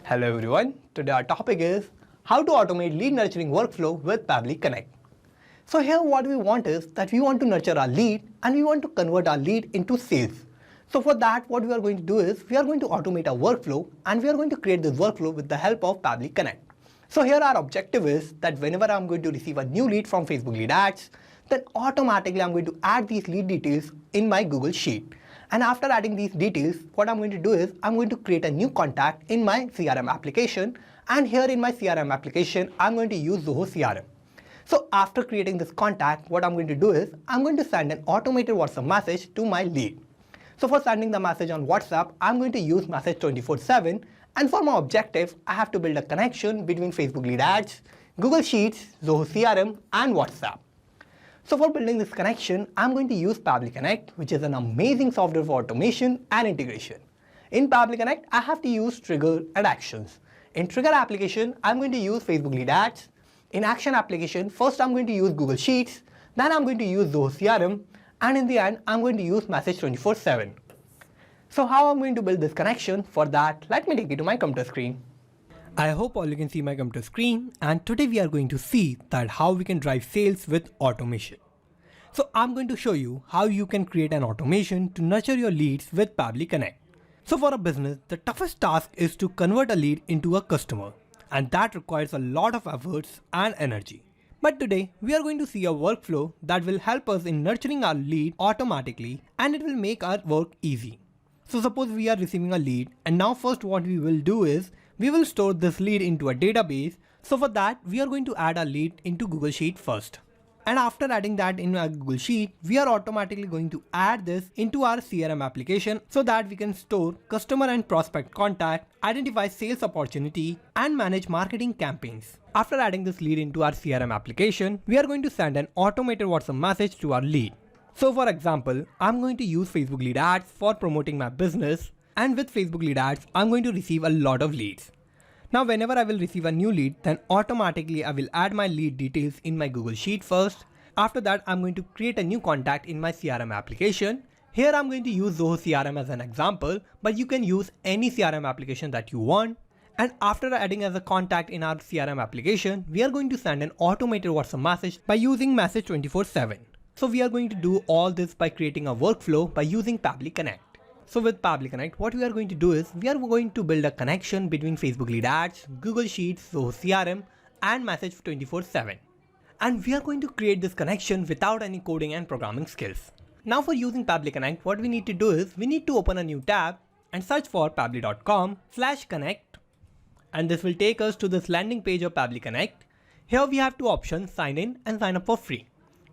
Hello everyone, today our topic is how to automate lead nurturing workflow with Pabbly Connect. So here what we want is that we want to nurture our lead and we want to convert our lead into sales. So for that what we are going to do is we are going to automate our workflow and we are going to create this workflow with the help of Pabbly Connect. So here our objective is that whenever I'm going to receive a new lead from Facebook lead ads, then automatically I'm going to add these lead details in my Google Sheet. And after adding these details, what I'm going to do is I'm going to create a new contact in my CRM application. And here in my CRM application, I'm going to use Zoho CRM. So after creating this contact, what I'm going to do is I'm going to send an automated WhatsApp message to my lead. So for sending the message on WhatsApp, I'm going to use message 24/7. And for my objective, I have to build a connection between Facebook lead ads, Google Sheets, Zoho CRM, and WhatsApp. So for building this connection, I'm going to use Pabbly Connect, which is an amazing software for automation and integration. In Pabbly Connect, I have to use trigger and actions. In trigger application, I'm going to use Facebook lead ads. In action application, first I'm going to use Google Sheets, then I'm going to use Zoho CRM, and in the end, I'm going to use message 24/7. So how I'm going to build this connection? For that, let me take you to my computer screen. I hope all you can see my computer screen, and today we are going to see that how we can drive sales with automation. So I'm going to show you how you can create an automation to nurture your leads with Pabbly Connect. So for a business, the toughest task is to convert a lead into a customer, and that requires a lot of efforts and energy. But today we are going to see a workflow that will help us in nurturing our lead automatically, and it will make our work easy. So suppose we are receiving a lead, and now first what we will do is we will store this lead into a database. So for that, we are going to add our lead into Google Sheet first. And after adding that in our Google Sheet, we are automatically going to add this into our CRM application so that we can store customer and prospect contact, identify sales opportunity, and manage marketing campaigns. After adding this lead into our CRM application, we are going to send an automated WhatsApp message to our lead. So for example, I'm going to use Facebook lead ads for promoting my business. And with Facebook lead ads, I'm going to receive a lot of leads. Now whenever I will receive a new lead, then automatically I will add my lead details in my Google Sheet first. After that, I'm going to create a new contact in my CRM application. Here I'm going to use Zoho CRM as an example, but you can use any CRM application that you want. And after adding as a contact in our CRM application, we are going to send an automated WhatsApp message by using message 24/7. So we are going to do all this by creating a workflow by using Pabbly Connect. So with Pabbly Connect, what we are going to do is we are going to build a connection between Facebook lead ads, Google Sheets, Zoho CRM, and message 24/7. And we are going to create this connection without any coding and programming skills. Now for using Pabbly Connect, what we need to do is we need to open a new tab and search for pabbly.com/connect. And this will take us to this landing page of Pabbly Connect. Here we have two options, sign in and sign up for free.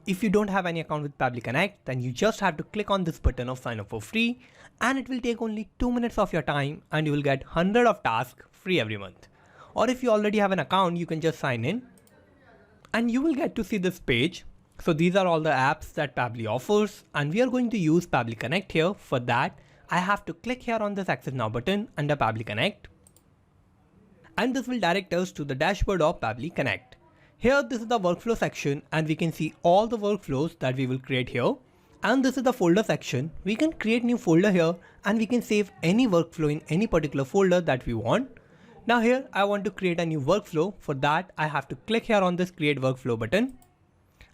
If you don't have any account with Pabbly Connect, then you just have to click on this button of sign up for free, and it will take only 2 minutes of your time and you will get 100 of tasks free every month. Or if you already have an account, you can just sign in and you will get to see this page. So these are all the apps that Pabbly offers, and we are going to use Pabbly Connect here. For that, I have to click here on this Access Now button under Pabbly Connect, and this will direct us to the dashboard of Pabbly Connect. Here this is the workflow section, and we can see all the workflows that we will create here. And this is the folder section. We can create new folder here and we can save any workflow in any particular folder that we want. Now here I want to create a new workflow. For that, I have to click here on this create workflow button,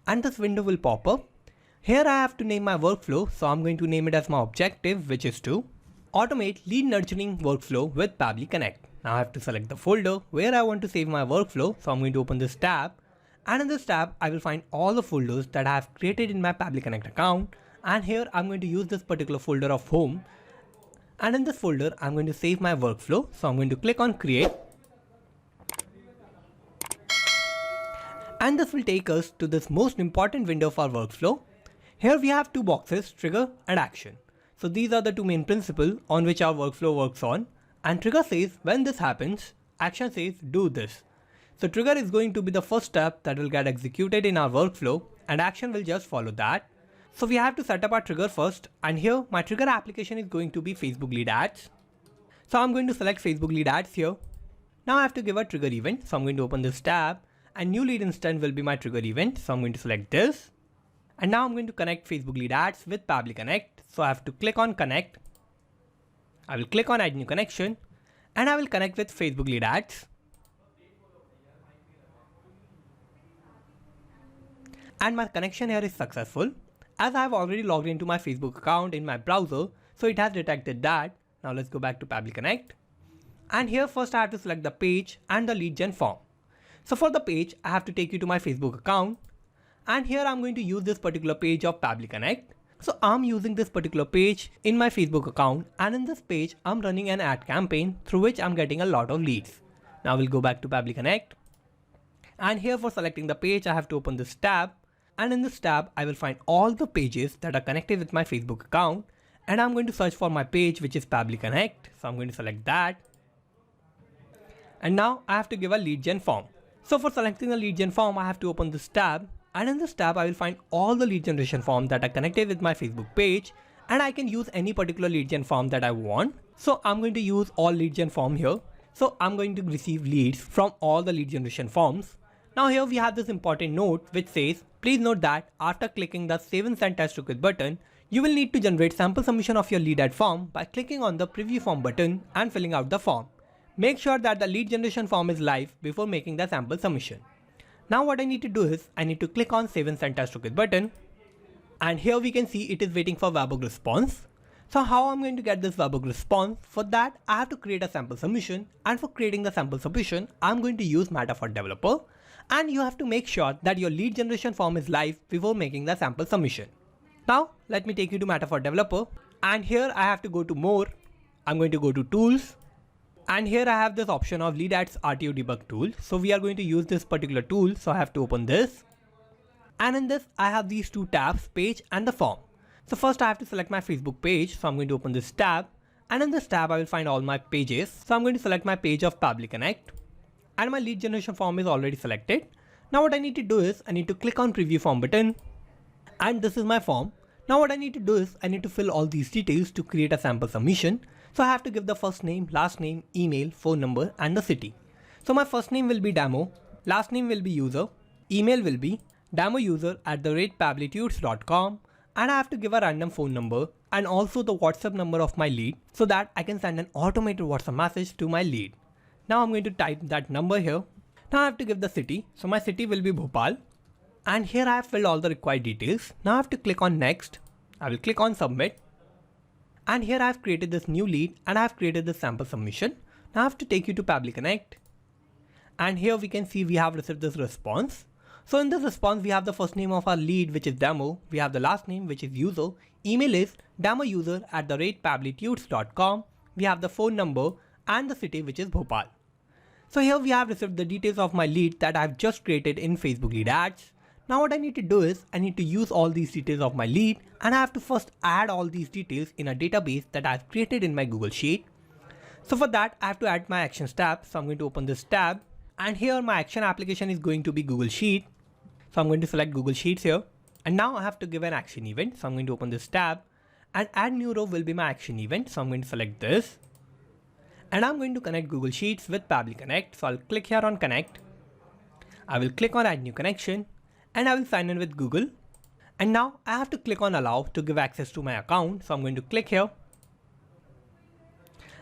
and this window will pop up. Here I have to name my workflow. So I'm going to name it as my objective, which is to automate lead nurturing workflow with Pabbly Connect. Now I have to select the folder where I want to save my workflow. So I'm going to open this tab, and in this tab, I will find all the folders that I have created in my Pabbly Connect account. And here I'm going to use this particular folder of home. And in this folder, I'm going to save my workflow. So I'm going to click on create. And this will take us to this most important window of our workflow. Here we have two boxes, trigger and action. So these are the two main principles on which our workflow works on. And trigger says when this happens, action says do this. So trigger is going to be the first step that will get executed in our workflow, and action will just follow that. So we have to set up our trigger first, and here my trigger application is going to be Facebook lead ads. So I'm going to select Facebook lead ads here. Now I have to give a trigger event. So I'm going to open this tab, and new lead instant will be my trigger event. So I'm going to select this. And now I'm going to connect Facebook lead ads with Pabbly Connect. So I have to click on connect. I will click on add new connection, and I will connect with Facebook lead ads. And my connection here is successful as I have already logged into my Facebook account in my browser, so it has detected that. Now let's go back to Pabbly Connect. And here first I have to select the page and the lead gen form. So for the page, I have to take you to my Facebook account, and here I'm going to use this particular page of Pabbly Connect. So I'm using this particular page in my Facebook account, and in this page I'm running an ad campaign through which I'm getting a lot of leads. Now we'll go back to Pabbly Connect, and here for selecting the page I have to open this tab, and in this tab I will find all the pages that are connected with my Facebook account, and I'm going to search for my page which is Pabbly Connect. So I'm going to select that, and now I have to give a lead gen form. So for selecting the lead gen form, I have to open this tab, and in this tab I will find all the lead generation forms that are connected with my Facebook page, and I can use any particular lead gen form that I want. So I'm going to use all lead gen form here. So I'm going to receive leads from all the lead generation forms. Now here we have this important note which says, please note that after clicking the Save and Send Test Request button, you will need to generate sample submission of your lead ad form by clicking on the Preview Form button and filling out the form. Make sure that the lead generation form is live before making the sample submission. Now what I need to do is, I need to click on Save and Send Test Request button, and here we can see it is waiting for webhook response. So how I'm going to get this webhook response? For that I have to create a sample submission, and for creating the sample submission I'm going to use Meta Developer, and you have to make sure that your lead generation form is live before making the sample submission. Now let me take you to Meta Developer, and here I have to go to More. I'm going to go to Tools, and here I have this option of Lead Ads RTO Debug tool. So we are going to use this particular tool. So I have to open this, and in this I have these two tabs, page and the form. So first I have to select my Facebook page. So I'm going to open this tab, and in this tab I will find all my pages. So I'm going to select my page of Pabbly Connect, and my lead generation form is already selected. Now what I need to do is, I need to click on Preview Form button, and this is my form. Now what I need to do is, I need to fill all these details to create a sample submission. So I have to give the first name, last name, email, phone number and the city. So my first name will be demo, last name will be user, email will be demoUser@pabblytudes.com, and I have to give a random phone number and also the WhatsApp number of my lead so that I can send an automated WhatsApp message to my lead. Now I'm going to type that number here. Now I have to give the city. So my city will be Bhopal, and here I have filled all the required details. Now I have to click on next. I will click on submit. And here I have created this new lead, and I have created this sample submission. Now I have to take you to Pabbly Connect, and here we can see we have received this response. So in this response we have the first name of our lead which is demo, we have the last name which is user, email is demoUser@pabblytudes.com, we have the phone number and the city which is Bhopal. So here we have received the details of my lead that I have just created in Facebook lead ads. Now what I need to do is, I need to use all these details of my lead, and I have to first add all these details in a database that I have created in my Google Sheet. So for that I have to add my actions tab. So I'm going to open this tab, and here my action application is going to be Google Sheet. So I'm going to select Google Sheets here, and now I have to give an action event. So I'm going to open this tab, and add new row will be my action event. So I'm going to select this, and I'm going to connect Google Sheets with Pabbly Connect. So I'll click here on connect. I will click on add new connection, and I will sign in with Google. And now I have to click on allow to give access to my account. So I'm going to click here,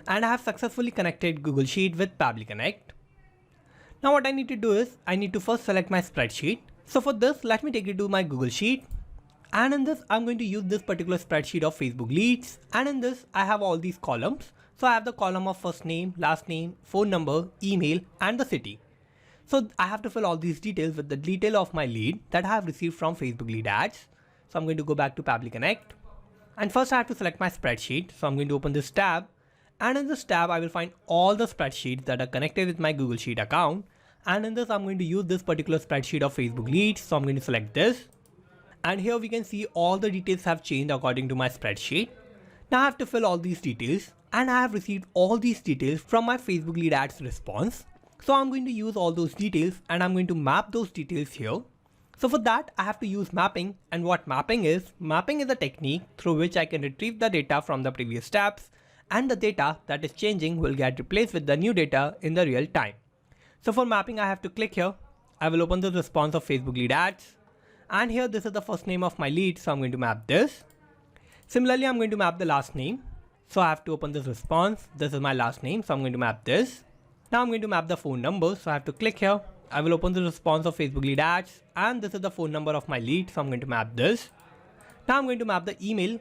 and I have successfully connected Google Sheet with Pabbly Connect. Now what I need to do is, I need to first select my spreadsheet. So for this, let me take you to my Google Sheet, and in this I'm going to use this particular spreadsheet of Facebook leads, and in this I have all these columns. So I have the column of first name, last name, phone number, email and the city. So I have to fill all these details with the detail of my lead that I have received from Facebook lead ads. So I'm going to go back to Pabbly Connect, and first I have to select my spreadsheet. So I'm going to open this tab, and in this tab I will find all the spreadsheets that are connected with my Google Sheet account, and in this I'm going to use this particular spreadsheet of Facebook leads. So I'm going to select this, and here we can see all the details have changed according to my spreadsheet. Now I have to fill all these details, and I have received all these details from my Facebook lead ads response. So I'm going to use all those details, and I'm going to map those details here. So for that I have to use mapping, and what mapping is a technique through which I can retrieve the data from the previous steps, and the data that is changing will get replaced with the new data in the real time. So for mapping I have to click here. I will open the response of Facebook lead ads, and here this is the first name of my lead. So I'm going to map this. Similarly I'm going to map the last name. So I have to open this response. This is my last name, so I'm going to map this. Now I'm going to map the phone number, so I have to click here. I will open the response of Facebook lead ads, and this is the phone number of my lead, so I'm going to map this. Now I'm going to map the email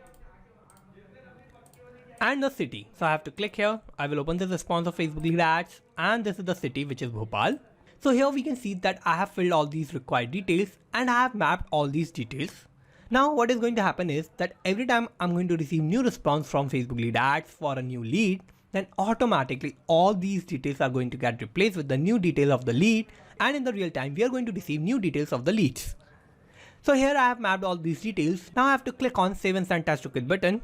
and the city. So I have to click here. I will open the response of Facebook lead ads, and this is the city, which is Bhopal. So here we can see that I have filled all these required details and I have mapped all these details. Now what is going to happen is that every time I'm going to receive new response from Facebook lead ads for a new lead, then automatically all these details are going to get replaced with the new detail of the lead, and in the real time we are going to receive new details of the leads. So here I have mapped all these details. Now I have to click on Save and Send Test to Quit button,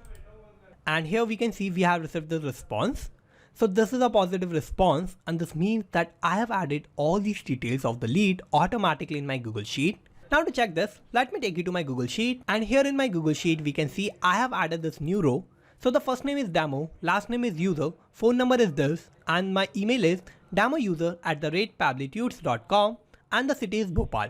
and here we can see we have received the response. So this is a positive response, and this means that I have added all these details of the lead automatically in my Google Sheet. Now to check this, let me take you to my Google Sheet, and here in my Google Sheet we can see I have added this new row. So the first name is demo, last name is user, phone number is this, and my email is demouser@pabblytudes.com, and the city is Bhopal.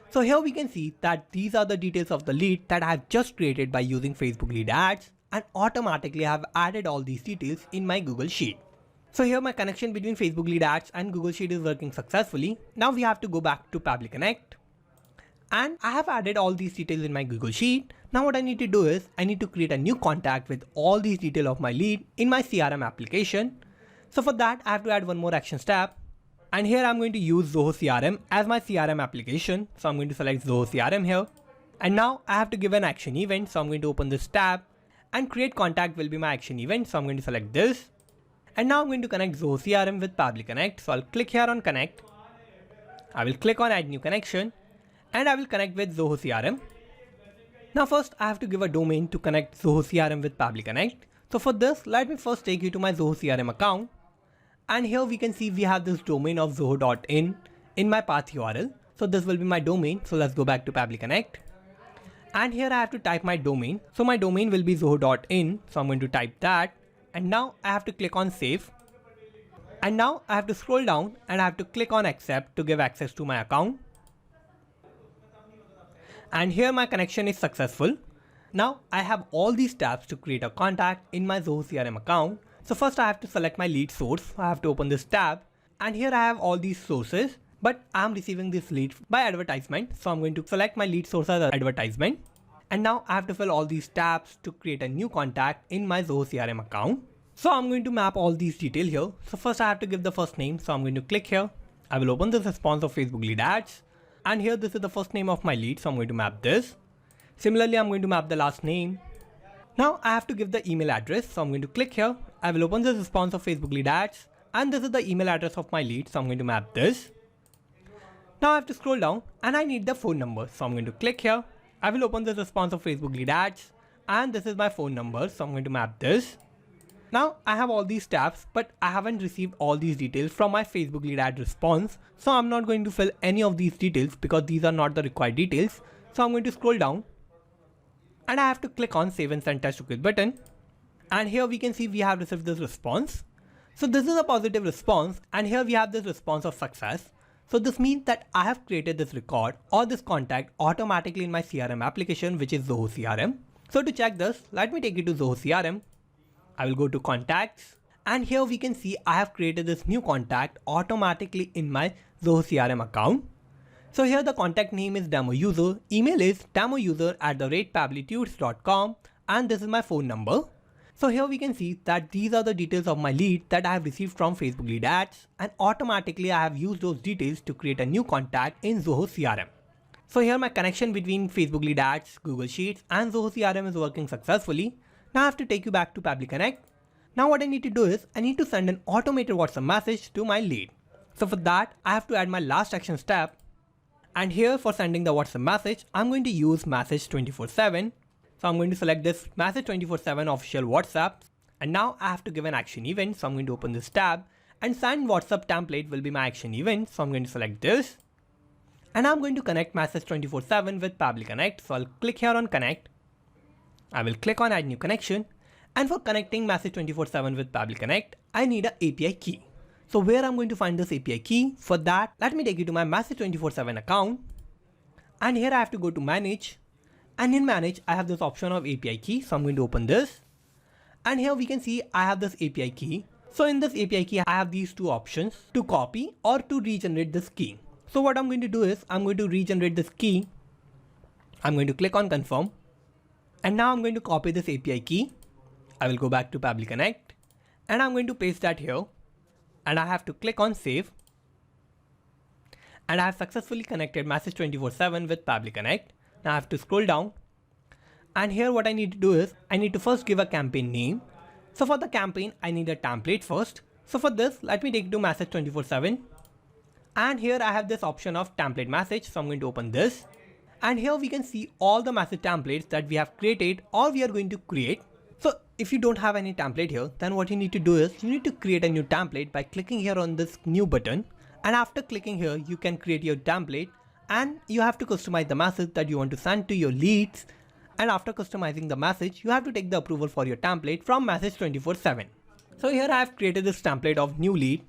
So here we can see that these are the details of the lead that I have just created by using Facebook lead ads, and automatically I have added all these details in my Google Sheet. So here my connection between Facebook lead ads and Google Sheet is working successfully. Now we have to go back to Pabbly Connect, and I have added all these details in my Google Sheet. Now what I need to do is I need to create a new contact with all these details of my lead in my CRM application. So for that I have to add one more action step, and here I'm going to use Zoho CRM as my CRM application. So I'm going to select Zoho CRM here, and now I have to give an action event. So I'm going to open this tab, and create contact will be my action event. So I'm going to select this, and now I'm going to connect Zoho CRM with Pabbly Connect. So I'll click here on connect. I will click on add new connection, and I will connect with Zoho CRM. Now first I have to give a domain to connect Zoho CRM with Pabbly Connect. So for this, let me first take you to my Zoho CRM account, and here we can see we have this domain of zoho.in in my path URL. So this will be my domain. So let's go back to Pabbly Connect, and here I have to type my domain. So my domain will be zoho.in. So I'm going to type that, and now I have to click on save, and now I have to scroll down and I have to click on accept to give access to my account. And here my connection is successful. Now I have all these tabs to create a contact in my Zoho CRM account. So first I have to select my lead source. I have to open this tab, and here I have all these sources, but I'm receiving this lead by advertisement. So I'm going to select my lead source as advertisement, and now I have to fill all these tabs to create a new contact in my Zoho CRM account. So I'm going to map all these details here. So first I have to give the first name. So I'm going to click here. I will open this response of Facebook lead ads, and here this is the first name of my lead. So I'm going to map this. Similarly, I'm going to map the last name. Now I have to give the email address. So I'm going to click here. I will open this response of Facebook lead ads, and this is the email address of my lead. So I'm going to map this. Now I have to scroll down, and I need the phone number. So I'm going to click here. I will open this response of Facebook lead ads, and this is my phone number. So I'm going to map this. Now I have all these tabs, but I haven't received all these details from my Facebook lead ad response. So I'm not going to fill any of these details because these are not the required details. So I'm going to scroll down, and I have to click on Save and Send Test to Quit button. And here we can see we have received this response. So this is a positive response, and here we have this response of success. So this means that I have created this record or this contact automatically in my CRM application, which is Zoho CRM. So to check this, let me take you to Zoho CRM. I will go to contacts, and here we can see I have created this new contact automatically in my Zoho CRM account. So here the contact name is demo user, email is demouser@pabblytudes.com, and this is my phone number. So here we can see that these are the details of my lead that I have received from Facebook lead ads, and automatically I have used those details to create a new contact in Zoho CRM. So here my connection between Facebook lead ads, Google Sheets, and Zoho CRM is working successfully. Now I have to take you back to Pabbly Connect. Now what I need to do is I need to send an automated WhatsApp message to my lead. So for that I have to add my last action step, and here for sending the WhatsApp message I'm going to use message 24/7. So I'm going to select this message 24/7 official WhatsApp, and now I have to give an action event. So I'm going to open this tab, and send WhatsApp template will be my action event. So I'm going to select this, and I'm going to connect message 24/7 with Pabbly Connect. So I'll click here on connect. I will click on add new connection, and for connecting message 24/7 with Pabbly Connect, I need an API key. So where I'm going to find this API key? For that, let me take you to my message 24/7 account, and here I have to go to manage. And in manage, I have this option of API key. So I'm going to open this, And here we can see I have this API key. So in this API key, I have these two options, to copy or to regenerate this key. So what I'm going to do is I'm going to regenerate this key. I'm going to click on confirm. And now I'm going to copy this API key. I will go back to Pabbly Connect and I'm going to paste that here. And I have to click on save. And I have successfully connected Message 24/7 with Pabbly Connect. Now I have to scroll down. And here what I need to do is I need to first give a campaign name. So for the campaign, I need a template first. So for this, let me take it to Message 24/7. And here I have this option of template message. So I'm going to open this. And here we can see all the message templates that we have created or we are going to create. So if you don't have any template here, then what you need to do is you need to create a new template by clicking here on this new button. And after clicking here, you can create your template and you have to customize the message that you want to send to your leads. And after customizing the message, you have to take the approval for your template from Message 24/7. So here I have created this template of new lead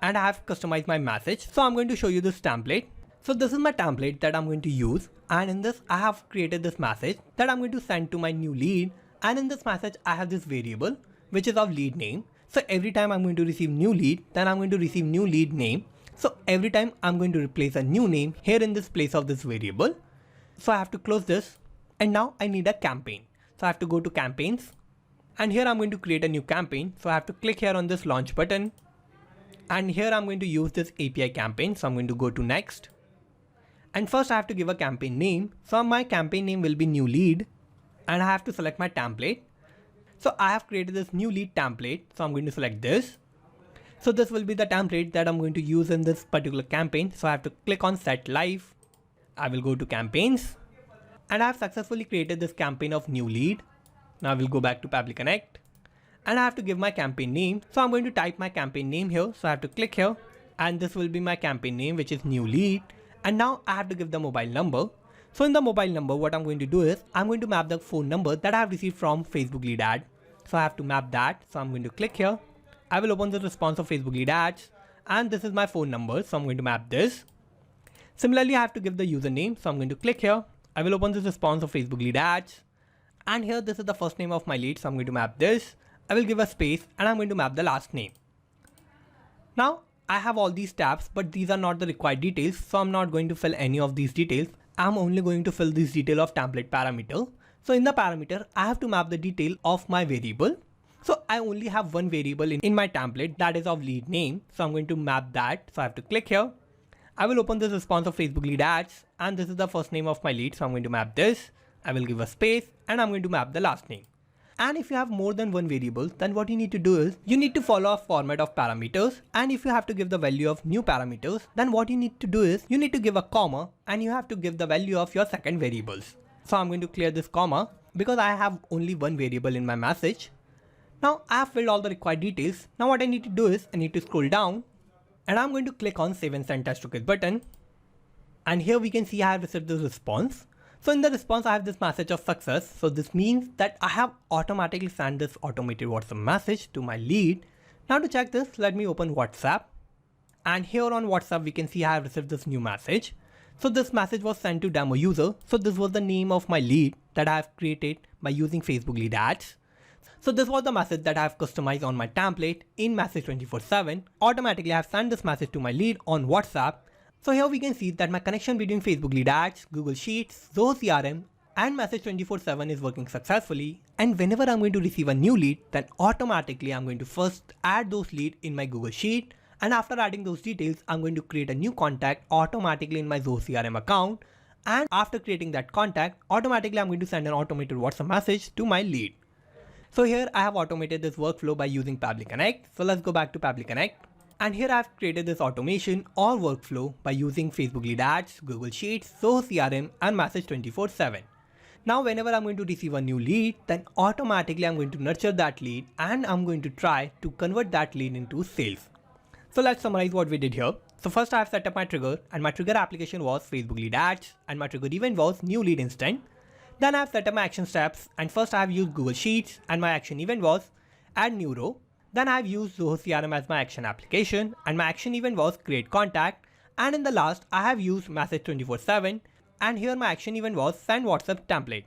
and I have customized my message. So I'm going to show you this template. So this is my template that I'm going to use. And in this, I have created this message that I'm going to send to my new lead. And in this message, I have this variable, which is of lead name. So every time I'm going to receive new lead, then I'm going to receive new lead name. So every time I'm going to replace a new name here in this place of this variable. So I have to close this. And now I need a campaign. So I have to go to campaigns. And here I'm going to create a new campaign. So I have to click here on this launch button. And here I'm going to use this API campaign. So I'm going to go to next. And first I have to give a campaign name. So my campaign name will be new lead. And I have to select my template. So I have created this new lead template. So I'm going to select this. So this will be the template that I'm going to use in this particular campaign. So I have to click on set live. I will go to campaigns. And I have successfully created this campaign of new lead. Now I will go back to Pabbly Connect. And I have to give my campaign name. So I'm going to type my campaign name here. So I have to click here. And this will be my campaign name, which is new lead. And now I have to give the mobile number. So in the mobile number, what I'm going to do is I'm going to map the phone number that I have received from Facebook lead ad. So I have to map that. So I'm going to click here. I will open the response of Facebook lead ads. And this is my phone number. So I'm going to map this. Similarly, I have to give the username. So I'm going to click here. I will open this response of Facebook lead ads. And here this is the first name of my lead. So I'm going to map this. I will give a space and I'm going to map the last name. Now I have all these tabs, but these are not the required details. So I'm not going to fill any of these details. I'm only going to fill this detail of template parameter. So in the parameter, I have to map the detail of my variable. So I only have one variable in my template that is of lead name. So I'm going to map that. So I have to click here. I will open this response of Facebook lead ads and this is the first name of my lead. So I'm going to map this. I will give a space and I'm going to map the last name. And if you have more than one variable, then what you need to do is you need to follow a format of parameters. And if you have to give the value of new parameters, then what you need to do is you need to give a comma and you have to give the value of your second variables. So I'm going to clear this comma because I have only one variable in my message. Now I have filled all the required details. Now what I need to do is I need to scroll down. And I'm going to click on save and send test request button. And here we can see I have received this response. So in the response, I have this message of success. So this means that I have automatically sent this automated WhatsApp message to my lead. Now to check this, let me open WhatsApp. And here on WhatsApp, we can see I have received this new message. So this message was sent to demo user. So this was the name of my lead that I have created by using Facebook lead ads. So this was the message that I have customized on my template in Message 24/7. Automatically I have sent this message to my lead on WhatsApp. So here we can see that my connection between Facebook lead ads, Google Sheets, Zoho CRM and Message 24/7 is working successfully. And whenever I'm going to receive a new lead, then automatically I'm going to first add those leads in my Google Sheet. And after adding those details, I'm going to create a new contact automatically in my Zoho CRM account. And after creating that contact, automatically I'm going to send an automated WhatsApp message to my lead. So here I have automated this workflow by using Pabbly Connect. So let's go back to Pabbly Connect. And here I've created this automation or workflow by using Facebook lead ads, Google Sheets, Zoho CRM and Message 24/7. Now whenever I'm going to receive a new lead, then automatically I'm going to nurture that lead and I'm going to try to convert that lead into sales. So let's summarize what we did here. So first I have set up my trigger and my trigger application was Facebook lead ads and my trigger event was new lead instant. Then I have set up my action steps and first I have used Google Sheets and my action event was add new row. Then I have used Zoho CRM as my action application and my action event was create contact. And in the last I have used Message 24/7 and here my action event was send WhatsApp template.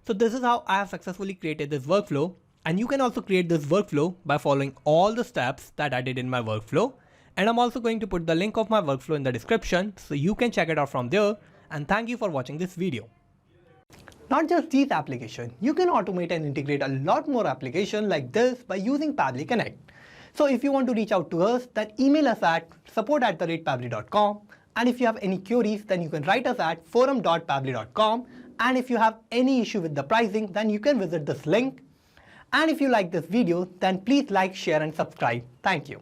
So this is how I have successfully created this workflow. And you can also create this workflow by following all the steps that I did in my workflow. And I'm also going to put the link of my workflow in the description so you can check it out from there. And thank you for watching this video. Not just these applications, you can automate and integrate a lot more applications like this by using Pabbly Connect. So if you want to reach out to us, then email us at support@pabbly.com. And if you have any queries, then you can write us at forum.pabbly.com. And if you have any issue with the pricing, then you can visit this link. And if you like this video, then please like, share and subscribe. Thank you.